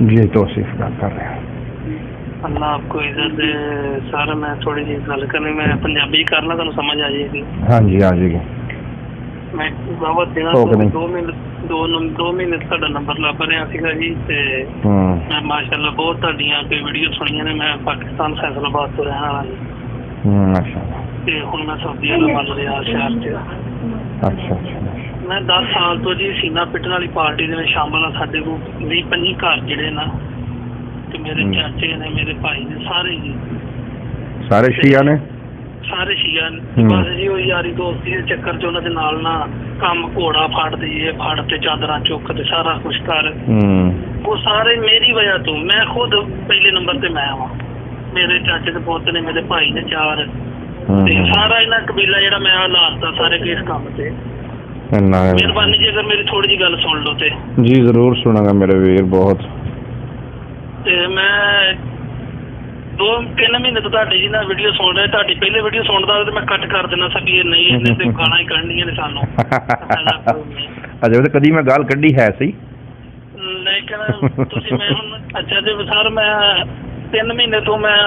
जी तौसीफ बात कर रहे हैं। अल्लाह आपको इज्जत दे सर। मैं थोड़ी जी गल करनी, मैं पंजाबी करना तुहानू समझ आ जाएगी। हाँ जी आ जाएगी। मैं बहुत दिनों तो 2 महीने ਤੁਹਾਡਾ ਨੰਬਰ ਲੱਭ ਰਿਹਾ ਸੀਗਾ ਜੀ ਤੇ ਮੈਂ ਮਾਸ਼ਾਅੱਲਾ ਬਹੁਤ ਤੁਹਾਡੀਆਂ ਕੋਈ ਵੀਡੀਓ ਸੁਣੀਆਂ ਨੇ। ਮੈਂ ਪਾਕਿਸਤਾਨ ਫੈਸਲਾਬਾਦ ਤੋਂ ਰਹਿਣ ਵਾਲਾ ਜੀ। ਮਾਸ਼ਾਅੱਲਾ। ਤੇ ਹੁਣ ਮੈਂ ਸਾਊਦੀ ਅਰਬ ਵੱਲ ਰਿਹਾ ਸ਼ਹਿਰ 'ਚ। ਅੱਛਾ ਅੱਛਾ। ਮੈਂ 10 ਸਾਲ ਤੋਂ ਜੀ ਸੀਨਾ ਪਿੱਟਣ ਵਾਲੀ ਪਾਰਟੀ ਦੇ ਵਿੱਚ ਸ਼ਾਮਲ ਆ। ਸਾਡੇ ਕੋਲ 20-25 ਘਰ ਜਿਹੜੇ ਨਾ ਤੇ ਮੇਰੇ ਚਾਚੇ ਨੇ, ਮੇਰੇ ਭਾਈ ਨੇ, ਸਾਰੇ ਜੀ ਸਾਰੇ ਸ਼ੀਆ ਨੇ। ਸਾਰੇ ਸ਼ੀਆ ਨੇ। ਬਸ ਜੀ ਉਹ ਯਾਰੀ ਦੋਸਤੀ ਦੇ ਚੱਕਰ 'ਚ ਉਹਨਾਂ ਦੇ ਨਾਲ ਨਾ ਕੰਮ ਘੋੜਾ ਫੜ ਦੇ, ਇਹ ਫੜ ਤੇ ਚਾਦਰਾਂ ਚੁੱਕ ਤੇ ਸਾਰਾ ਕੁਛ ਕਰ। ਉਹ ਸਾਰੇ ਮੇਰੀ ਵਜ੍ਹਾ ਤੋਂ। ਮੈਂ ਖੁਦ ਪਹਿਲੇ ਨੰਬਰ ਤੇ ਮੈਂ ਆਵਾਂ। ਮੇਰੇ ਚਾਚੇ ਦੇ ਪੁੱਤ ਨੇ, ਮੇਰੇ ਭਾਈ ਨੇ 4 ਤੇ ਸਾਰਾ ਇਹਨਾਂ ਕਬੀਲਾ ਜਿਹੜਾ ਮੈਂ ਲਾਤਾ ਸਾਰੇ ਕਿਸ ਕੰਮ ਤੇ। ਮਿਹਰਬਾਨੀ ਜੀ ਅਗਰ ਮੇਰੀ ਥੋੜੀ ਜਿਹੀ ਗੱਲ ਸੁਣ ਲਓ ਤੇ। ਜੀ ਜ਼ਰੂਰ ਸੁਣਾਂਗਾ ਮੇਰੇ ਵੀਰ। ਬਹੁਤ ਤੇ ਮੈਂ 2-3 ਮਹੀਨੇ ਤੋਂ ਤੁਹਾਡੀ ਜੀ ਨਾ ਵੀਡੀਓ ਸੁਣ ਰਿਹਾ। ਤੁਹਾਡੀ ਪਹਿਲੇ ਵੀਡੀਓ ਸੁਣਦਾ ਤੇ ਮੈਂ ਕੱਟ ਕਰ ਦੇਣਾ ਸੀ ਵੀ ਇਹ ਨਹੀਂ, ਇਹਨੇ ਤੇ ਗਾਲਾਂ ਹੀ ਕੱਢਣੀਆਂ ਨੇ ਸਾਨੂੰ। ਅਜੇ ਤਾਂ ਕਦੀ ਮੈਂ ਗਾਲ ਕੱਢੀ ਹੈ ਸੀ ਲੇਕਿਨ ਤੁਸੀਂ ਮੈਂ ਹੁਣ ਅੱਛਾ ਜੀ ਸਰ ਮੈਂ 3 ਮਹੀਨੇ ਤੋਂ ਮੈਂ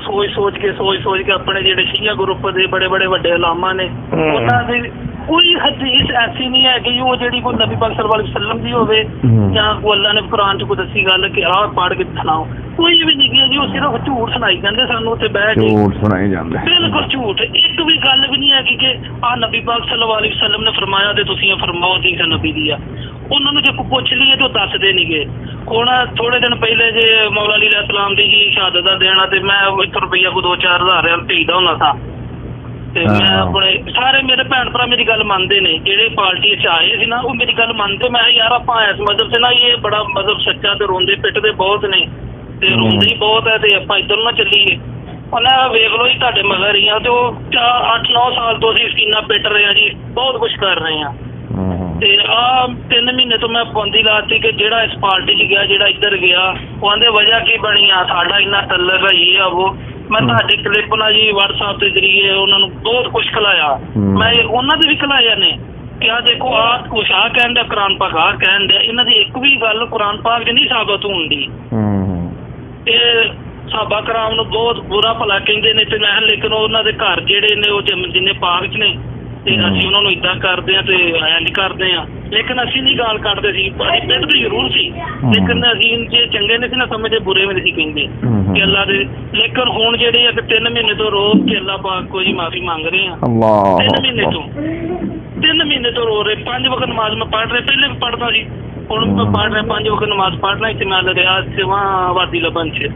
ਸੋਚ ਕੇ ਆਪਣੇ ਜਿਹੜੇ ਸ਼ੀਆ ਗਰੁੱਪ ਦੇ ਬੜੇ ਵੱਡੇ ਇਲਾਮਾ ਨੇ ਉਹਨਾਂ ਦੀ ਕੋਈ ਹਦੀਸ ਐਸੀ ਨਹੀਂ ਹੈ ਕਿ ਉਹ ਜਿਹੜੀ ਕੋਈ ਨਬੀ ਪਾਕ ਸੱਲੱਲਾਹੁ ਅਲੈਹਿ ਵਸੱਲਮ ਦੀ ਹੋਵੇ ਜਾਂ ਕੋਈ ਅੱਲਾ ਨੇ ਕੁਰਾਨ 'ਚ ਕੋਈ ਦੱਸੀ ਗੱਲ ਕਿ ਆਹ ਪੜ੍ਹ ਕੇ ਸੁਣਾਓ। ਕੋਈ ਵੀ ਨਹੀਂ ਜੀ। ਉਹ ਸਿਰਫ ਝੂਠ ਸੁਣਾਈ ਜਾਂਦੇ ਸਾਨੂੰ ਉੱਥੇ ਬਹਿ ਕੇ। ਝੂਠ ਸੁਣਾਈ ਜਾਂਦੇ, ਬਿਲਕੁਲ ਝੂਠ। ਇੱਕ ਵੀ ਗੱਲ ਵੀ ਨਹੀਂ ਹੈਗੀ ਕਿ ਆਹ ਨਬੀ ਪਾਕ ਸੱਲੱਲਾਹੁ ਅਲੈਹਿ ਵਸੱਲਮ ਨੇ ਫਰਮਾਇਆ ਤੇ ਤੁਸੀਂ ਫਰਮਾਓ ਦੀ ਨਬੀ ਦੀ ਆ। ਉਹਨਾਂ ਨੂੰ ਜੇ ਕੋਈ ਪੁੱਛ ਲਈਏ ਤਾਂ ਉਹ ਦੱਸਦੇ ਨਹੀਂਗੇ। ਹੁਣ ਥੋੜੇ ਦਿਨ ਪਹਿਲੇ ਜੇ ਮੌਲਾ ਅਲੀ ਅਲੈਹਿਸਲਾਮ ਦੀ ਜੀ ਸ਼ਹਾਦਤ ਦਾ ਦੇਣਾ ਤੇ ਮੈਂ ਇੱਥੋਂ ਰੁਪਈਆ ਕੋਈ 2-4 ਹਜ਼ਾਰ ਭੇਜਦਾ ਹੁੰਦਾ ਸਾਂ ਤੇ ਮੈਂ ਆਪਣੇ ਸਾਰੇ ਮੇਰੇ ਭੈਣ ਭਰਾ ਮੇਰੀ ਗੱਲ ਮੰਨਦੇ ਨੇ। ਜਿਹੜੇ ਪਾਰਟੀ 'ਚ ਆਏ ਸੀ ਨਾ ਉਹ ਮੇਰੀ ਗੱਲ ਮੰਨਦੇ। ਮੈਂ ਯਾਰ ਆਪਾਂ ਇਸ ਮਜ਼ਹਬ 'ਚ ਨਾ ਇਹ ਬੜਾ ਮਜ਼ਹਬ ਸੱਚਾ ਤੇ ਰੋਂਦੇ ਪਿੱਟਦੇ ਬਹੁਤ ਨੇ ਤੇ ਰੋਂਦੇ ਹੀ ਬਹੁਤ ਹੈ ਤੇ ਆਪਾਂ ਇੱਧਰ ਨਾ ਚੱਲੀਏ। ਉਹਨੇ ਵੇਖ ਲਓ ਜੀ ਤੁਹਾਡੇ ਮਗਰ ਹੀ ਆ ਤੇ ਉਹ 8-9 ਸਾਲ ਤੋਂ ਅਸੀਂ ਸਕੀਨਾ ਪਿੱਟ ਰਹੇ ਹਾਂ ਜੀ। ਬਹੁਤ ਕੁਛ ਕਰ ਰਹੇ ਹਾਂ ਤੇ ਆਹ 3 ਮਹੀਨੇ ਤੋਂ ਮੈਂ ਪਾਬੰਦੀ ਲਾਤੀ ਕਿ ਜਿਹੜਾ ਇਸ ਪਾਰਟੀ 'ਚ ਗਿਆ, ਜਿਹੜਾ ਇੱਧਰ ਗਿਆ, ਉਹ ਆਂਦੇ ਵਜ੍ਹਾ ਕੀ ਬਣੀ ਆ ਸਾਡਾ ਇੰਨਾ ਤਲਕ ਆ ਇਹ ਆ ਉਹ। ਮੈਂ ਤੁਹਾਡੇ ਕਲਿੱਪ ਨਾਲ ਜੀ WhatsApp ਦੇ ਜ਼ਰੀਏ ਉਹਨਾਂ ਨੂੰ ਬਹੁਤ ਕੁਛ ਖਿਲਾਇਆ। ਮੈਂ ਉਹਨਾਂ ਦੇ ਵੀ ਖਿਲਾਇਆ ਨੇ ਕਿ ਆਹ ਦੇਖੋ ਆਹ ਕੁਛ ਆਹ ਕਹਿਣ ਡਿਆ, ਕੁਰਾਨ ਪਾਕ ਆਹ ਕਹਿਣ ਡਿਆ। ਇਹਨਾਂ ਦੀ ਇੱਕ ਵੀ ਗੱਲ ਕੁਰਾਨ ਪਾਕ 'ਚ ਨਹੀਂ ਸਾਬਤ ਹੁੰਦੀ। ਇਹ ਸਾਹਬਾ ਕਰਾਮ ਨੂੰ ਬਹੁਤ ਬੁਰਾ ਭਲਾ ਕਹਿੰਦੇ ਨੇ ਤੇ ਮੈਂ ਲੇਕਿਨ ਉਹਨਾਂ ਦੇ ਘਰ ਜਿਹੜੇ ਨੇ ਉਹ ਜਿੰਨੇ ਪਾਕ 'ਚ ਨੇ ਤੇ ਅਸੀਂ ਉਹਨਾਂ ਨੂੰ ਇੱਦਾਂ ਕਰਦੇ ਹਾਂ ਤੇ ਇੰਝ ਕਰਦੇ ਹਾਂ। ਲੇਕਿਨ ਅਸੀਂ ਨਹੀਂ ਗਾਲ ਕੱਢਦੇ ਸੀ। ਅਸੀਂ ਪਿੱਟਦੇ ਜ਼ਰੂਰ ਸੀ ਲੇਕਿਨ ਅਸੀਂ ਜੇ ਚੰਗੇ ਨਹੀਂ ਸੀ ਨਾ ਸਮਝਦੇ, ਬੁਰੇ ਵੀ ਨਹੀਂ ਸੀ ਕਹਿੰਦੇ ਕਿ ਅੱਲਾ ਦੇ। ਲੇਕਿਨ ਹੁਣ ਜਿਹੜੇ ਆ ਕਿ 3 ਮਹੀਨੇ ਤੋਂ ਰੋਜ਼ ਕੇ ਅੱਲਾ ਪਾਕ ਕੋਲ ਜੀ ਮਾਫੀ ਮੰਗ ਰਹੇ ਹਾਂ। 3 ਮਹੀਨੇ ਤੋਂ ਰੋ ਰਹੇ। 5 ਵਕਤ ਨਮਾਜ਼ ਮੈਂ ਪੜ੍ਹ ਰਿਹਾ। ਪਹਿਲੇ ਵੀ ਪੜ੍ਹਦਾ ਸੀ, ਹੁਣ ਮੈਂ ਪੜ੍ਹ ਰਿਹਾ 5 ਵਕਤ ਨਮਾਜ਼ ਪੜ੍ਹਨਾ ਤੇ ਮੈਂ ਲੱਗਿਆ ਸਿਵਾ ਵਾਦੀ ਲੱਭਣ 'ਚ।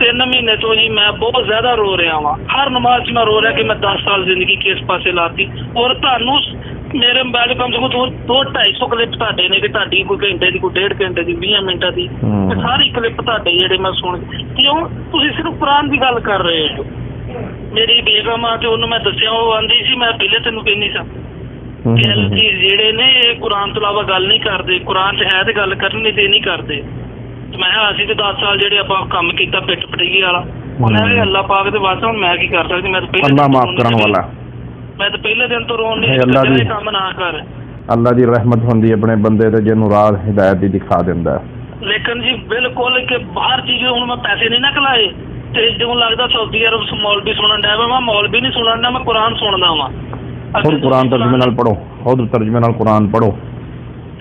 3 ਮਹੀਨੇ ਤੋਂ ਜੀ ਮੈਂ ਬਹੁਤ ਜ਼ਿਆਦਾ ਰੋ ਰਿਹਾ ਵਾਂ। ਹਰ ਨਮਾਜ਼ 'ਚ ਮੈਂ ਰੋ ਰਿਹਾ ਕਿ ਮੈਂ 10 ਸਾਲ ਜ਼ਿੰਦਗੀ ਕਿਸ ਪਾਸੇ ਲਾਤੀ। ਔਰ ਤੁਹਾਨੂੰ ਮੇਰੇ ਮੋਬਾਈਲ ਕਮ ਸੇ ਕਮ 200-250 ਕਲਿੱਪ ਤੁਹਾਡੇ ਨੇ ਕਿ ਤੁਹਾਡੀ ਕੋਈ ਘੰਟੇ ਦੀ, ਕੋਈ 1.5 ਘੰਟੇ ਦੀ, 20 ਮਿੰਟਾਂ ਦੀ ਸਾਰੀ ਕਲਿੱਪ ਤੁਹਾਡੇ ਜਿਹੜੇ ਮੈਂ ਸੁਣ। ਕਿਉਂ ਤੁਸੀਂ ਸਿਰਫ ਕੁਰਾਨ ਦੀ ਗੱਲ ਕਰ ਰਹੇ ਹੋ। ਮੇਰੀ ਬੇਗਮ ਆ ਤੇ ਉਹਨੂੰ ਮੈਂ ਦੱਸਿਆ, ਉਹ ਆਂਦੀ ਸੀ ਮੈਂ ਪਹਿਲੇ ਤੈਨੂੰ ਕਹਿੰਦੀ ਸਾਂ ਕਿ ਜਿਹੜੇ ਨੇ ਇਹ ਕੁਰਾਨ ਤੋਂ ਇਲਾਵਾ ਗੱਲ ਨਹੀਂ ਕਰਦੇ। ਕੁਰਾਨ 'ਚ ਹੈ ਤੇ ਗੱਲ ਕਰਨੀ ਤੇ ਨਹੀਂ ਕਰਦੇ। ਮੈਂ ਕਿਹਾ ਅਸੀਂ ਤੇ 10 ਸਾਲ ਜਿਹੜੇ ਆਪਾਂ ਕੰਮ ਕੀਤਾ ਪਿੱਟ ਪਟੀਏ ਵਾਲਾ। ਉਹਨਾਂ ਨੇ ਅੱਲਾ ਪਾਕ ਦੇ ਵਾਸਤੇ ਹੁਣ ਮੈਂ ਕੀ ਕਰ ਸਕਦੀ। ਮੈਂ ਤਾਂ ਪਹਿਲੇ ਮਾਫ ਕਰਨ ਵਾਲਾ। ਮੈਂ ਤਾਂ ਪਹਿਲੇ ਦਿਨ ਤੋਂ ਰੋਣ ਨਹੀਂ ਕੰਮ ਨਾ ਕਰ। ਅੱਲਾ ਦੀ ਰਹਿਮਤ ਹੁੰਦੀ ਆਪਣੇ ਬੰਦੇ ਤੇ ਜਿਹਨੂੰ ਰਾਹ ਹਿਦਾਇਤ ਦੀ ਦਿਖਾ ਦਿੰਦਾ। ਲੇਕਿਨ ਜੀ ਬਿਲਕੁਲ ਕਿ ਬਾਹਰ ਚੀਜ਼ ਹੁਣ ਮੈਂ ਪੈਸੇ ਨਹੀਂ ਨਾ ਕਲਾਏ ਤੇ ਜਦੋਂ ਲੱਗਦਾ ਸਾਊਦੀ ਅਰਬ ਮੌਲਵੀ ਸੁਣਨ ਡਿਆ ਵਾ। ਮੈਂ ਮੌਲਵੀ ਨਹੀਂ ਸੁਣਨ ਡਿਆ, ਮੈਂ ਕੁਰਾਨ ਸੁਣਦਾ ਵਾਂ। ਖੁਦ ਕੁਰਾਨ ਤਰਜਮੇ ਨਾਲ ਪੜ੍ਹੋ, ਖੁਦ ਤਰਜਮੇ ਨਾਲ ਕੁਰਾਨ ਪੜ੍ਹੋ।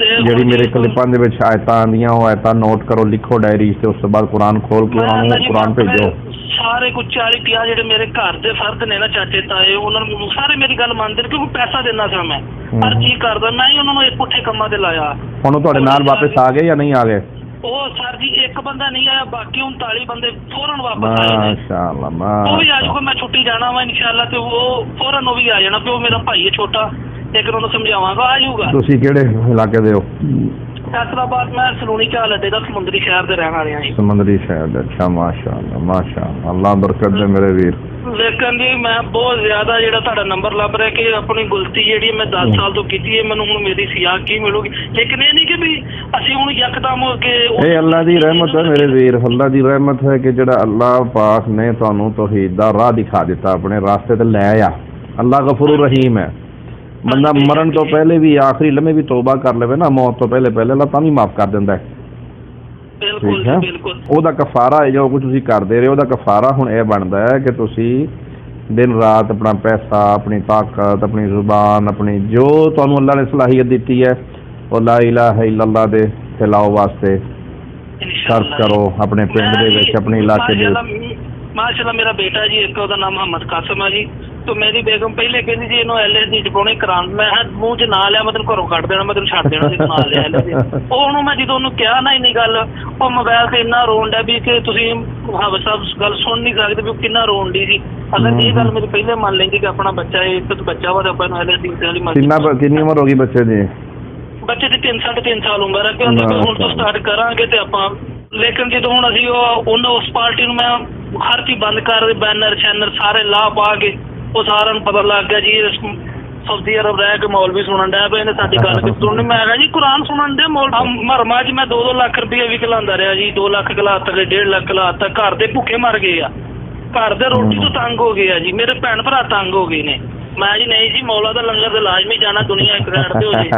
ਜਿਹੜੀ ਮੇਰੇ ਕਲਿੱਪਾਂ ਦੇ ਵਿੱਚ ਆਇਤਾਂ ਆਉਂਦੀਆਂ ਉਹ ਆਇਤਾਂ ਨੋਟ ਕਰੋ, ਲਿਖੋ ਡਾਇਰੀ ਤੇ ਉਸ ਤੋਂ ਬਾਅਦ ਕੁਰਾਨ ਖੋਲ ਕੇ ਉਹਨਾਂ ਨੂੰ ਕੁਰਾਨ ਭੇਜੋ। ਸਾਰੇ ਕੁਝ 40-50 ਜਿਹੜੇ ਮੇਰੇ ਘਰ ਦੇ ਫਰਦ ਨੇ ਨਾ, ਚਾਚੇ ਤਾਏ, ਉਹਨਾਂ ਨੂੰ ਸਾਰੇ ਮੇਰੀ ਗੱਲ ਮੰਨਦੇ ਨੇ ਕਿਉਂਕਿ ਪੈਸਾ ਦਿੰਦਾ ਸਾਂ ਮੈਂ। ਹਰ ਚੀਜ਼ ਕਰਦਾ ਮੈਂ ਹੀ ਉਹਨਾਂ ਨੂੰ ਇਹ ਪੁੱਠੇ ਕੰਮਾਂ ਤੇ ਲਾਇਆ। ਹੁਣ ਤੁਹਾਡੇ ਨਾਲ ਵਾਪਸ ਆ ਗਏ ਜਾਂ ਨਹੀਂ ਆ ਗਏ? ਉਹ ਸਰ ਜੀ ਇੱਕ ਬੰਦਾ ਨਹੀਂ ਆਇਆ, ਬਾਕੀ 39 ਬੰਦੇ ਫੌਰਨ ਵਾਪਸ ਆਏ ਨੇ। ਮਾਸ਼ਾਅੱਲਾ। ਉਹ ਵੀ ਆ ਜਾਊਗਾ। ਮੈਂ ਛੁੱਟੀ ਜਾਣਾ ਵਾ ਇਨਸ਼ਾਅੱਲਾ ਤੇ ਉਹ ਫੌਰਨ ਉਹ ਵੀ ਆ ਜਾਣਾ ਤੇ ਉਹ ਮੇਰਾ ਭਾਈ ਹੈ ਛੋਟਾ। ਲੇਕਿਨ ਉਹਨੂੰ ਸਮਝਾਵਾਂਗਾ ਆ ਜਾਊਗਾ। ਤੁਸੀਂ ਕਿਹੜੇ ਇਲਾਕੇ ਦੇ ਹੋ? ਫੈਸਲਾਬਾਦ। ਮੈਂ ਸਲੂਣੀ ਚਾਲ ਅੱਡੇ ਦਾ ਸਮੁੰਦਰੀ ਸ਼ਹਿਰ ਦੇ ਰਹਿਣ ਵਾਲੇ ਹਾਂ ਜੀ। ਸਮੁੰਦਰੀ ਸ਼ਹਿਰ ਦੇ। ਅੱਛਾ ਮਾਸ਼ਾਅੱਲਾ ਮਾਸ਼ਾਅੱਲਾ। ਅੱਲਾ ਬਰਕਤ ਦੇ ਮੇਰੇ ਵੀਰ। ਲੇਕਿਨ ਜੀ ਮੈਂ ਬਹੁਤ ਜ਼ਿਆਦਾ ਜਿਹੜਾ ਤੁਹਾਡਾ ਨੰਬਰ ਲੱਭ ਰਿਹਾ ਕਿ ਆਪਣੀ ਗਲਤੀ ਜਿਹੜੀ ਮੈਂ 10 ਸਾਲ ਤੋਂ ਕੀਤੀ ਹੈ, ਮੈਨੂੰ ਹੁਣ ਮੇਰੀ ਸਜ਼ਾ ਕੀ ਮਿਲੂਗੀ। ਲੇਕਿਨ ਇਹ ਨਹੀਂ ਕਿ ਵੀ ਅਸੀਂ ਹੁਣ ਯਕਦਮ ਹੋ ਕੇ। ਇਹ ਅੱਲਾ ਦੀ ਰਹਿਮਤ ਹੈ ਮੇਰੇ ਵੀਰ। ਅੱਲਾ ਦੀ ਰਹਿਮਤ ਹੈ ਕਿ ਜਿਹੜਾ ਅੱਲਾ ਪਾਕ ਨੇ ਤੁਹਾਨੂੰ ਤੌਹੀਦ ਦਾ ਰਾਹ ਦਿਖਾ ਦਿੱਤਾ, ਆਪਣੇ ਰਾਸਤੇ ਤੇ ਲੈ ਆ। ਅੱਲਾ ਗਫੂਰ ਰਹੀਮ ਹੈ। ਬੰਦਾ ਮਰਨ ਤੋਂ ਪਹਿਲੇ ਵੀ ਆਖਰੀ ਲਮੇ ਵੀ ਤੋਬਾ ਕਰ ਲਵੇ ਨਾ, ਮੌਤ ਤੋਂ ਪਹਿਲੇ ਅੱਲਾਹ ਤਾਂ ਵੀ ਮਾਫ ਕਰ ਦਿੰਦਾ ਹੈ। ਬਿਲਕੁਲ ਠੀਕ ਹੈ, ਬਿਲਕੁਲ। ਉਹਦਾ ਕਫਾਰਾ ਹੈ ਜੋ ਕੁਝ ਤੁਸੀਂ ਕਰਦੇ ਰਹੇ, ਉਹਦਾ ਕਫਾਰਾ ਹੁਣ ਇਹ ਬਣਦਾ ਹੈ ਕਿ ਤੁਸੀਂ ਦਿਨ ਰਾਤ ਆਪਣਾ ਪੈਸਾ, ਆਪਣੀ ਤਾਕਤ, ਆਪਣੀ ਜ਼ੁਬਾਨ, ਆਪਣੀ ਜੋ ਤੁਹਾਨੂੰ ਅੱਲਾਹ ਨੇ ਸਲਾਹੀਅਤ ਦਿੱਤੀ ਹੈ ਉਹ ਲਾ ਇਲਾਹਾ ਇल्लल्लाह ਦੇ ਫੈਲਾਓ ਵਾਸਤੇ ਖਰਚ ਕਰੋ ਆਪਣੇ ਪਿੰਡ ਦੇ ਵਿੱਚ, ਆਪਣੇ ਇਲਾਕੇ ਦੇ ਵਿੱਚ। ਮਾਸ਼ਾਅੱਲਾ ਮੇਰਾ ਬੇਟਾ ਜੀ ਇੱਕ ਉਹਦਾ ਨਾਮ ਮੁਹੰਮਦ ਕਾਸਮ ਹੈ ਜੀ, तो मेरी बेगम पहले कहती जी इन्हों एलएसडी च पाने करान, मैं मूँह च ना लिया मैं तेन घरों कट देना, मैं तेन छड़ देना जी ना लिया एलएसडी। ਉਹਨੂੰ ਮੈਂ ਜਦੋਂ ਉਹਨੂੰ ਕਿਹਾ ਨਾ ਇੰਨੀ ਗੱਲ, ਉਹ ਮੋਬਾਈਲ ਤੇ ਇੰਨਾ ਰੋਣ ਡਿਆ ਵੀ ਕਿ ਤੁਸੀਂ ਹਾਵਰ ਸਾਹਿਬ ਗੱਲ ਸੁਣ ਨਹੀਂ ਸਕਦੇ ਵੀ ਕਿੰਨਾ ਰੋਣ ਦੀ ਸੀ। ਅਗਰ ਇਹ ਗੱਲ ਮੇਰੀ ਪਹਿਲੇ ਮੰਨ ਲੈਂਦੀ ਕਿ ਆਪਣਾ ਬੱਚਾ ਇਹ ਇੱਕ ਬੱਚਾ ਵਾ ਤੇ ਆਪਾਂ ਨੂੰ ਐਲਐਸਡੀ ਵਾਲੀ ਮਰਜ਼ੀ। ਕਿੰਨੀ ਉਮਰ ਹੋ ਗਈ ਬੱਚੇ ਦੀ? ਬੱਚੇ ਦੀ 3.5 ਸਾਲ ਉਮਰ ਹੈ। ਕਹਿੰਦੇ ਹੁਣ ਤੋਂ ਸਟਾਰਟ ਕਰਾਂਗੇ ਤੇ ਆਪਾਂ, ਲੇਕਿਨ ਜਦੋਂ ਹੁਣ ਅਸੀਂ ਉਹਨਾਂ ਉਸ ਪਾਰਟੀ ਨੂੰ ਮੈਂ ਹਰ ਚੀਜ਼ ਬੰਦ ਕਰ, ਬੈਨਰ ਸ਼ੈਨਰ ਸਾਰੇ ਲਾ ਪਾ ਕੇ ਉਹ ਸਾਰਿਆਂ ਨੂੰ ਪਤਾ ਲੱਗ ਗਿਆ ਜੀ ਸਾਊਦੀ ਅਰਬ ਰਹਿ ਕੇ ਮੌਲਵੀ ਸੁਣਨ ਡਿਆ ਪਏ ਨੇ ਸਾਡੀ ਗੱਲ ਕਿ ਸੁਣਨੀ। ਮੈਂ ਕਿਹਾ ਜੀ ਕੁਰਾਨ ਸੁਣਨ ਦੇ ਮੌਲਵੀ ਮਰਮਾ ਜੀ ਮੈਂ 2-2 ਲੱਖ ਰੁਪਏ ਵੀ ਖਿਲਾਉਂਦਾ ਰਿਹਾ ਜੀ, 2 ਲੱਖ ਖਿਲਾਤਾ, 1.5 ਲੱਖ ਖਿਲਾਤਾ। ਘਰ ਦੇ ਭੁੱਖੇ ਮਰ ਗਏ ਆ, ਘਰ ਦੇ ਰੋਟੀ ਤੋਂ ਤੰਗ ਹੋ ਗਏ ਆ ਜੀ, ਮੇਰੇ ਭੈਣ ਭਰਾ ਤੰਗ ਹੋ ਗਏ ਨੇ। ਮੈਂ ਜੀ ਨਹੀਂ ਜੀ ਮੌਲਾ ਦਾ ਲੰਗਰ ਤੇ ਲਾਜ਼ਮੀ ਜਾਣਾ, ਦੁਨੀਆ ਇੱਕ ਸਾਈਡ ਤੇ ਹੋ ਜੇ।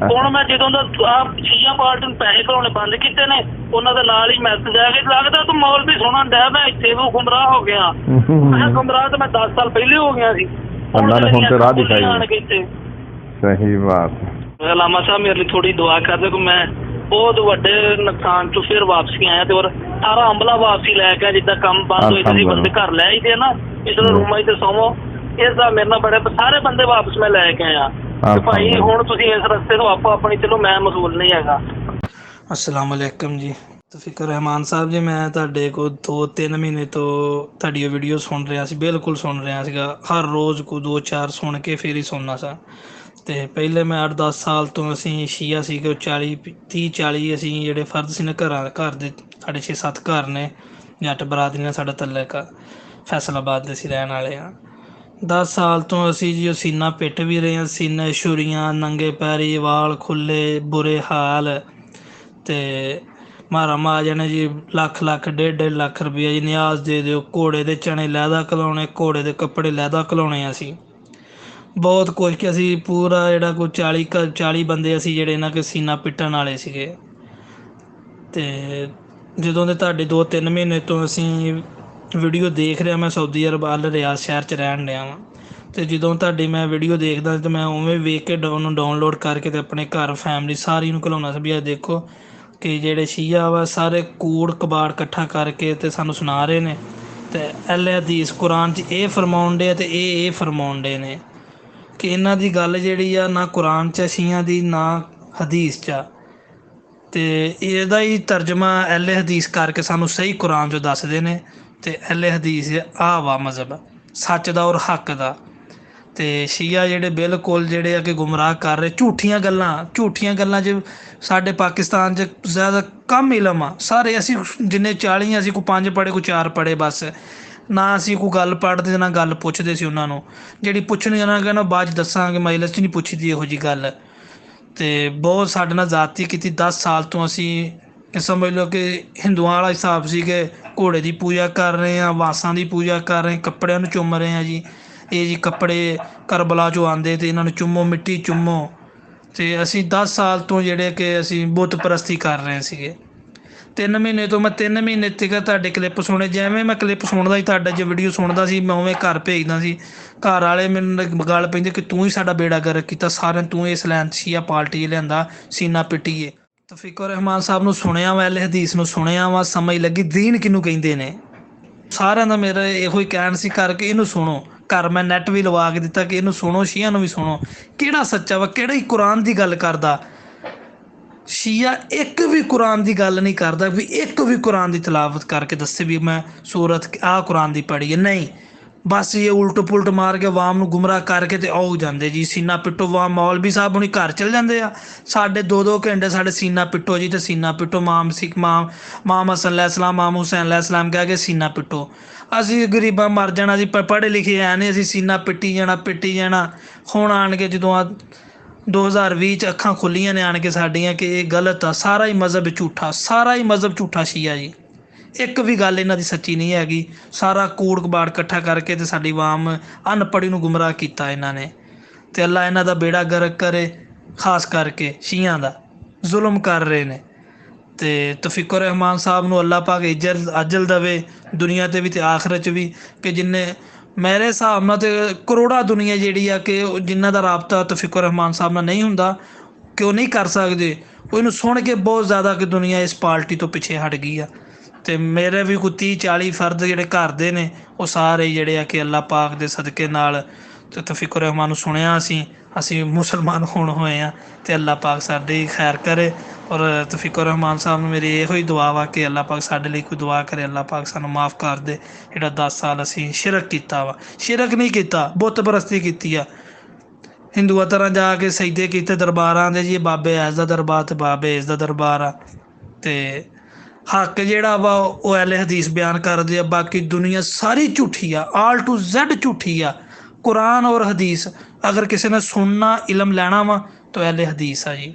ਹੁਣ ਮੈਂ ਜਦੋਂ ਦਾ ਆਪ ਸ਼ੀਆ ਪਾਰਟੀ ਨੂੰ ਪੈਸੇ ਘਲਾਉਣੇ ਬੰਦ ਕੀਤੇ ਨੇ, ਉਹਨਾਂ ਦੇ ਨਾਲ ਹੀ ਮੈਸੇਜ ਆ ਕੇ ਲੱਗਦਾ ਤੂੰ ਮੌਲਵੀ ਸੁਣਨ ਡਿਆ, ਮੈਂ ਇੱਥੇ ਵੀ ਗੁੰਮਰਾਹ ਹੋ ਗਿਆ। ਮੈਂ ਗੁੰਮਰਾਹ ਤਾਂ ਮੈਂ 10 ਸਾਲ ਪਹਿਲੇ ਹੋ ਗਿਆ ਸੀ। ਅੱਲਾਹ ਨੇ ਹੁਣ ਤੇ ਰਾਹ ਦਿਖਾਈ। ਸਹੀ ਬਾਤ। ਅਲਾਮਾ ਸਾਹਿਬ ਮੇਰੇ ਲਈ ਥੋੜੀ ਦੁਆ ਕਰ ਦਿਓ ਕਿ ਮੈਂ ਬਹੁਤ ਵੱਡੇ ਨੁਕਸਾਨ ਚੋਂ ਫਿਰ ਵਾਪਸੀ ਆਇਆ ਤੇ ਔਰ ਸਾਰਾ ਅਮਲਾ ਵਾਪਸੀ ਲੈ ਕੇ, ਜਿੱਦਾਂ ਕੰਮ ਬੰਦ ਹੋਏ ਸੀ ਬੰਦੇ ਘਰ ਲੈ ਆਈਦੇ ਨਾ, ਇਸ ਤਰ੍ਹਾਂ ਰੂਮਾਂ 'ਚ ਸੌਵੋ। ਇਸਦਾ ਮੇਰੇ ਨਾਲ ਬੜੇ ਸਾਰੇ ਬੰਦੇ ਵਾਪਸ ਮੈਂ ਲੈ ਕੇ ਆਇਆ ਤੇ ਭਾਈ ਹੁਣ ਤੁਸੀਂ ਇਸ ਰਸਤੇ ਤੋਂ ਆਪੋ ਆਪਣੀ, ਚਲੋ ਮੈਂ ਮਸੂਲ ਨਹੀਂ ਹੈਗਾ। अस्सलाम वालेकुम जी, फ़िकर रहमान साहब जी, मैं ਤੁਹਾਡੇ ਕੋਲ 2-3 ਮਹੀਨੇ ਤੋਂ ਤੁਹਾਡੀ ਵੀਡੀਓ ਸੁਣ ਰਿਹਾ ਸੀ, ਬਿਲਕੁਲ ਸੁਣ ਰਿਹਾ ਸੀਗਾ, ਹਰ ਰੋਜ਼ ਕੋ 2-4 ਸੁਣ ਕੇ ਫਿਰ ਹੀ ਸੌਂਦਾ ਸਾਂ। ਅਤੇ ਪਹਿਲੇ ਮੈਂ 8-10 ਸਾਲ ਤੋਂ ਅਸੀਂ ਸ਼ੀਆ ਸੀਗੇ, 30-40 ਅਸੀਂ ਜਿਹੜੇ ਫਰਦ ਸੀ ਨਾ ਘਰ ਦੇ ਸਾਡੇ 6-7 ਘਰ ਨੇ ਜੱਟ ਬਰਾਦਰੀ ਨਾਲ ਸਾਡਾ ਤਲਕ ਆ, ਫੈਸਲਾਬਾਦ ਦੇ ਅਸੀਂ ਰਹਿਣ ਵਾਲੇ ਹਾਂ। 10 ਸਾਲ ਤੋਂ ਅਸੀਂ ਜੀ ਉਹ ਸੀਨਾ ਪਿੱਟ ਵੀ ਰਹੇ ਹਾਂ, ਸੀਨੇ ਛੁਰੀਆਂ, ਨੰਗੇ ਪੈਰੀ, ਵਾਲ ਖੁੱਲੇ, ਬੁਰੇ ਹਾਲ। ਅਤੇ ਮਾਰਾ ਮਹਾਜਨ ਨੇ ਜੀ ਲੱਖ 1.5 ਲੱਖ ਰੁਪਈਆ ਜੀ ਨਿਆਜ਼ ਦੇ ਦਿਓ, ਘੋੜੇ ਦੇ ਚਣੇ ਲਹਿਦਾ ਘਲਾਉਣੇ, ਘੋੜੇ ਦੇ ਕੱਪੜੇ ਲਹਿਦਾ ਘਲਾਉਣੇ। ਅਸੀਂ ਬਹੁਤ ਕੁਝ ਕਿ ਅਸੀਂ ਪੂਰਾ ਜਿਹੜਾ ਕੋਈ 40 ਬੰਦੇ ਅਸੀਂ ਜਿਹੜੇ ਇਹਨਾਂ ਕੇ ਸੀਨਾ ਪਿੱਟਣ ਵਾਲੇ ਸੀਗੇ। ਅਤੇ ਜਦੋਂ ਦੇ ਤੁਹਾਡੇ 2-3 ਮਹੀਨੇ ਤੋਂ ਅਸੀਂ ਵੀਡੀਓ ਦੇਖ ਰਿਹਾ, ਮੈਂ ਸਾਊਦੀ ਅਰਬ ਅਲ ਰਿਆਜ਼ ਸ਼ਹਿਰ 'ਚ ਰਹਿਣ ਡਿਆ ਵਾਂ, ਅਤੇ ਜਦੋਂ ਤੁਹਾਡੀ ਮੈਂ ਵੀਡੀਓ ਦੇਖਦਾ ਤਾਂ ਮੈਂ ਉਵੇਂ ਵੇਖ ਕੇ ਉਹਨੂੰ ਡਾਊਨਲੋਡ ਕਰਕੇ ਅਤੇ ਆਪਣੇ ਘਰ ਫੈਮਿਲੀ ਸਾਰੀ ਨੂੰ ਘਲਾਉਣਾ ਸੀ ਵੀ ਇਹ ਦੇਖੋ ਕਿ ਜਿਹੜੇ ਸ਼ੀਆ ਵਾ ਸਾਰੇ ਕੂੜ ਕਬਾੜ ਇਕੱਠਾ ਕਰਕੇ ਅਤੇ ਸਾਨੂੰ ਸੁਣਾ ਰਹੇ ਨੇ, ਅਤੇ ਅਹਿਲਹਦੀਸ ਕੁਰਾਨ 'ਚ ਇਹ ਫਰਮਾਉਣ ਡੇ ਅਤੇ ਇਹ ਫਰਮਾਉਣ ਡੇ ਨੇ ਕਿ ਇਹਨਾਂ ਦੀ ਗੱਲ ਜਿਹੜੀ ਆ ਨਾ ਕੁਰਾਨ 'ਚ ਸ਼ੀਆ ਦੀ ਨਾ ਹਦੀਸ 'ਚ ਆ, ਅਤੇ ਇਹਦਾ ਹੀ ਤਰਜਮਾ ਅਹਿਲਹਦੀਸ ਕਰਕੇ ਸਾਨੂੰ ਸਹੀ ਕੁਰਾਨ 'ਚੋਂ ਦੱਸਦੇ ਨੇ। ਅਤੇ ਅਹਿਲਹਦੀਸ ਆਹ ਵਾ ਮਜ਼ਹਬ ਸੱਚ ਦਾ ਔਰ ਹੱਕ ਦਾ। ਅਤੇ ਸ਼ੀਆ ਜਿਹੜੇ ਬਿਲਕੁਲ ਜਿਹੜੇ ਆ ਕਿ ਗੁੰਮਰਾਹ ਕਰ ਰਹੇ, ਝੂਠੀਆਂ ਗੱਲਾਂ 'ਚ ਸਾਡੇ ਪਾਕਿਸਤਾਨ 'ਚ ਜ਼ਿਆਦਾ ਕਮ ਇਲਮ ਆ। ਸਾਰੇ ਅਸੀਂ ਜਿੰਨੇ 40 ਅਸੀਂ ਕੋਈ 5 ਪੜ੍ਹੇ, ਕੋਈ 4 ਪੜ੍ਹੇ, ਬਸ ਨਾ ਅਸੀਂ ਕੋਈ ਗੱਲ ਪੜ੍ਹਦੇ ਨਾ ਗੱਲ ਪੁੱਛਦੇ ਸੀ ਉਹਨਾਂ ਨੂੰ। ਜਿਹੜੀ ਪੁੱਛਣੀ ਉਹਨਾਂ ਕਹਿੰਦਾ ਬਾਅਦ 'ਚ ਦੱਸਾਂਗੇ, ਮਜਲਿਸ 'ਚ ਨਹੀਂ ਪੁੱਛੀ ਦੀ ਇਹੋ ਜਿਹੀ ਗੱਲ। ਅਤੇ ਬਹੁਤ ਸਾਡੇ ਨਾਲ ਜ਼ਿਆਦਤੀ ਕੀਤੀ। 10 ਸਾਲ ਤੋਂ ਅਸੀਂ ਸਮਝ ਲਓ ਕਿ ਹਿੰਦੂਆਂ ਵਾਲਾ ਹਿਸਾਬ ਸੀ ਕਿ ਘੋੜੇ ਦੀ ਪੂਜਾ ਕਰ ਰਹੇ ਹਾਂ, ਵਾਸਾਂ ਦੀ ਪੂਜਾ ਕਰ ਰਹੇ, ਕੱਪੜਿਆਂ ਨੂੰ ਚੁੰਮ ਰਹੇ ਹਾਂ ਜੀ। ਇਹ ਜੀ ਕੱਪੜੇ ਕਰਬਲਾ 'ਚੋਂ ਆਉਂਦੇ ਅਤੇ ਇਹਨਾਂ ਨੂੰ ਚੁੰਮੋ, ਮਿੱਟੀ ਚੁੰਮੋ। ਅਤੇ ਅਸੀਂ 10 ਸਾਲ ਤੋਂ ਜਿਹੜੇ ਕਿ ਅਸੀਂ ਬੁੱਤ ਪ੍ਰਸਤੀ ਕਰ ਰਹੇ ਸੀਗੇ। 3 ਮਹੀਨੇ ਤੋਂ ਮੈਂ 3 ਮਹੀਨੇ ਤੱਕ ਤੁਹਾਡੇ ਕਲਿੱਪ ਸੁਣੇ, ਜਿਵੇਂ ਮੈਂ ਕਲਿੱਪ ਸੁਣਦਾ ਸੀ ਤੁਹਾਡਾ, ਜੇ ਵੀਡੀਓ ਸੁਣਦਾ ਸੀ ਮੈਂ ਉਵੇਂ ਘਰ ਭੇਜਦਾ ਸੀ। ਘਰ ਵਾਲੇ ਮੈਨੂੰ ਗੱਲ ਪੈਂਦੇ ਕਿ ਤੂੰ ਹੀ ਸਾਡਾ ਬੇੜਾ ਗਰਕ ਕੀਤਾ, ਸਾਰਿਆਂ ਤੂੰ ਇਸ ਲੈਣ ਸ਼ੀਆ ਪਾਰਟੀ ਲਿਆਂਦਾ, ਸੀਨਾ ਪਿੱਟੀਏ। ਤਾਂ ਫ਼ਿਕਰ ਰਹਿਮਾਨ ਸਾਹਿਬ ਨੂੰ ਸੁਣਿਆ ਵਾ, ਅਹਿਲਹਦੀਸ ਨੂੰ ਸੁਣਿਆ ਵਾ, ਸਮਝ ਲੱਗੀ ਦੀਨ ਕਿਹਨੂੰ ਕਹਿੰਦੇ ਨੇ। ਸਾਰਿਆਂ ਦਾ ਮੇਰਾ ਇਹੋ ਹੀ ਕਹਿਣ ਸੀ ਕਰਕੇ ਇਹਨੂੰ ਸੁਣੋ। ਘਰ ਮੈਂ ਨੈੱਟ ਵੀ ਲਵਾ ਕੇ ਦਿੱਤਾ ਕਿ ਇਹਨੂੰ ਸੁਣੋ, ਸ਼ੀਆ ਨੂੰ ਵੀ ਸੁਣੋ, ਕਿਹੜਾ ਸੱਚਾ ਵਾ, ਕਿਹੜਾ ਹੀ ਕੁਰਾਨ ਦੀ ਗੱਲ ਕਰਦਾ। ਸ਼ੀਆ ਇੱਕ ਵੀ ਕੁਰਾਨ ਦੀ ਗੱਲ ਨਹੀਂ ਕਰਦਾ ਵੀ ਇੱਕ ਵੀ ਕੁਰਾਨ ਦੀ ਤਲਾਵਤ ਕਰਕੇ ਦੱਸੇ ਵੀ ਮੈਂ ਸੂਰਤ ਆਹ ਕੁਰਾਨ ਦੀ ਪੜ੍ਹੀ ਹੈ, ਨਹੀਂ। ਬਸ ਇਹ ਉਲਟ ਪੁਲਟ ਮਾਰ ਕੇ ਆਵਾਮ ਨੂੰ ਗੁੰਮਰਾਹ ਕਰਕੇ ਤੇ ਆਉ ਜਾਂਦੇ ਜੀ ਸੀਨਾ ਪਿੱਟੋ। ਮੌਲਵੀ ਸਾਹਿਬ ਹੁਣੀ ਘਰ ਚਲ ਜਾਂਦੇ ਆ, ਸਾਡੇ 2-2 ਘੰਟੇ ਸਾਡੇ ਸੀਨਾ ਪਿੱਟੋ ਜੀ, ਤੇ ਸੀਨਾ ਪਿੱਟੋ। ਮਾਮ ਹਸਨ ਅਲੈਹਿਸਲਾਮ, ਮਾਮ ਹੁਸੈਨ ਅਲੈਹਿਸਲਾਮ ਕਹਿ ਕੇ ਸੀਨਾ ਪਿੱਟੋ। ਅਸੀਂ ਗਰੀਬਾਂ ਮਰ ਜਾਣਾ ਜੀ, ਪੜ੍ਹੇ ਲਿਖੇ ਐ ਨਹੀਂ, ਅਸੀਂ ਸੀਨਾ ਪਿੱਟੀ ਜਾਣਾ। ਹੁਣ ਆਣ ਕੇ ਜਦੋਂ 2020 'ਚ ਅੱਖਾਂ ਖੁੱਲੀਆਂ ਨੇ ਆਣ ਕੇ ਸਾਡੀਆਂ ਕਿ ਇਹ ਗਲਤ ਆ, ਸਾਰਾ ਹੀ ਮਜ਼ਹਬ ਝੂਠਾ ਸ਼ੀਆ ਜੀ। ਇੱਕ ਵੀ ਗੱਲ ਇਹਨਾਂ ਦੀ ਸੱਚੀ ਨਹੀਂ ਹੈਗੀ। ਸਾਰਾ ਕੂੜ ਕਬਾੜ ਇਕੱਠਾ ਕਰਕੇ ਅਤੇ ਸਾਡੀ ਆਵਾਮ ਅਨਪੜ੍ਹੀ ਨੂੰ ਗੁੰਮਰਾਹ ਕੀਤਾ ਇਹਨਾਂ ਨੇ। ਤੇ ਅੱਲਾ ਇਹਨਾਂ ਦਾ ਬੇੜਾ ਗਰਕ ਕਰੇ। ਖਾਸ ਕਰਕੇ ਸ਼ੀਆਂ ਦਾ ਜ਼ੁਲਮ ਕਰ ਰਹੇ ਨੇ। ਤੇ ਤੌਫੀਕੁਰ ਰਹਿਮਾਨ ਸਾਹਿਬ ਨੂੰ ਅੱਲਾ ਪਾਕ ਇੱਜ਼ਤ ਅਜਲ ਦੇਵੇ ਦੁਨੀਆ ਤੇ ਵੀ ਤੇ ਆਖਰਤ 'ਚ ਵੀ, ਕਿ ਜਿੰਨੇ ਮੇਰੇ ਹਿਸਾਬ ਨਾਲ ਤੇ ਕਰੋੜਾਂ ਦੁਨੀਆ ਜਿਹੜੀ ਆ ਕਿ ਜਿਨ੍ਹਾਂ ਦਾ ਰਾਬਤਾ ਤੌਫੀਕੁਰ ਰਹਿਮਾਨ ਸਾਹਿਬ ਨਾਲ ਨਹੀਂ ਹੁੰਦਾ, ਕਿ ਉਹ ਨਹੀਂ ਕਰ ਸਕਦੇ, ਉਹ ਇਹਨੂੰ ਸੁਣ ਕੇ ਬਹੁਤ ਜ਼ਿਆਦਾ ਕਿ ਦੁਨੀਆ ਇਸ ਪਾਰਟੀ ਤੋਂ ਪਿੱਛੇ ਹਟ ਗਈ ਆ। ਤੇ ਮੇਰੇ ਵੀ ਕੋਈ 30-40 ਫਰਦ ਜਿਹੜੇ ਘਰ ਦੇ ਨੇ, ਉਹ ਸਾਰੇ ਜਿਹੜੇ ਆ ਕਿ ਅੱਲਾ ਪਾਕ ਦੇ ਸਦਕੇ ਨਾਲ ਤੇ ਤੌਫੀਕੁਰ ਰਹਿਮਾਨ ਨੂੰ ਸੁਣਿਆ ਅਸੀਂ ਮੁਸਲਮਾਨ ਹੁਣ ਹੋਏ ਹਾਂ। ਤੇ ਅੱਲਾ ਪਾਕ ਸਾਡੀ ਖੈਰ ਕਰੇ। ਔਰ ਤੌਫੀਕੁਰ ਰਹਿਮਾਨ ਸਾਹਿਬ ਨੂੰ ਮੇਰੀ ਇਹੋ ਹੀ ਦੁਆ ਵਾ ਕਿ ਅੱਲਾ ਪਾਕ ਸਾਡੇ ਲਈ ਕੋਈ ਦੁਆ ਕਰੇ, ਅੱਲਾ ਪਾਕ ਸਾਨੂੰ ਮਾफ़ ਕਰ ਦੇ। ਜਿਹੜਾ 10 ਸਾਲ ਅਸੀਂ ਸ਼ਿਰਕ ਕੀਤਾ ਵਾ, ਸ਼ਿਰਕ ਨਹੀਂ ਕੀਤਾ, ਬੁੱਤ ਪਰਸਤੀ ਕੀਤੀ ਆ। ਹਿੰਦੂਆਂ ਤਰ੍ਹਾਂ ਜਾ ਕੇ ਸਜਦੇ ਕੀਤੇ ਦਰਬਾਰਾਂ ਦੇ, ਜੀ ਬਾਬੇ ਐਸ ਦਾ ਦਰਬਾਰ ਤੇ ਬਾਬੇ ਇਸ ਦਾ ਦਰਬਾਰ ਆ। ਤੇ ਹੱਕ ਜਿਹੜਾ ਵਾ ਉਹ ਅਹਿਲੇ ਹਦੀਸ ਬਿਆਨ ਕਰਦੇ ਆ, ਬਾਕੀ ਦੁਨੀਆ ਸਾਰੀ ਝੂਠੀ ਆ, ਆਲ ਟੂ ਜ਼ੈਡ ਝੂਠੀ ਆ। ਕੁਰਾਨ ਔਰ ਹਦੀਸ ਅਗਰ ਕਿਸੇ ਨੇ ਸੁਣਨਾ ਇਲਮ ਲੈਣਾ ਵਾ ਤਾਂ ਅਹਿਲੇ ਹਦੀਸ ਆ ਜੀ।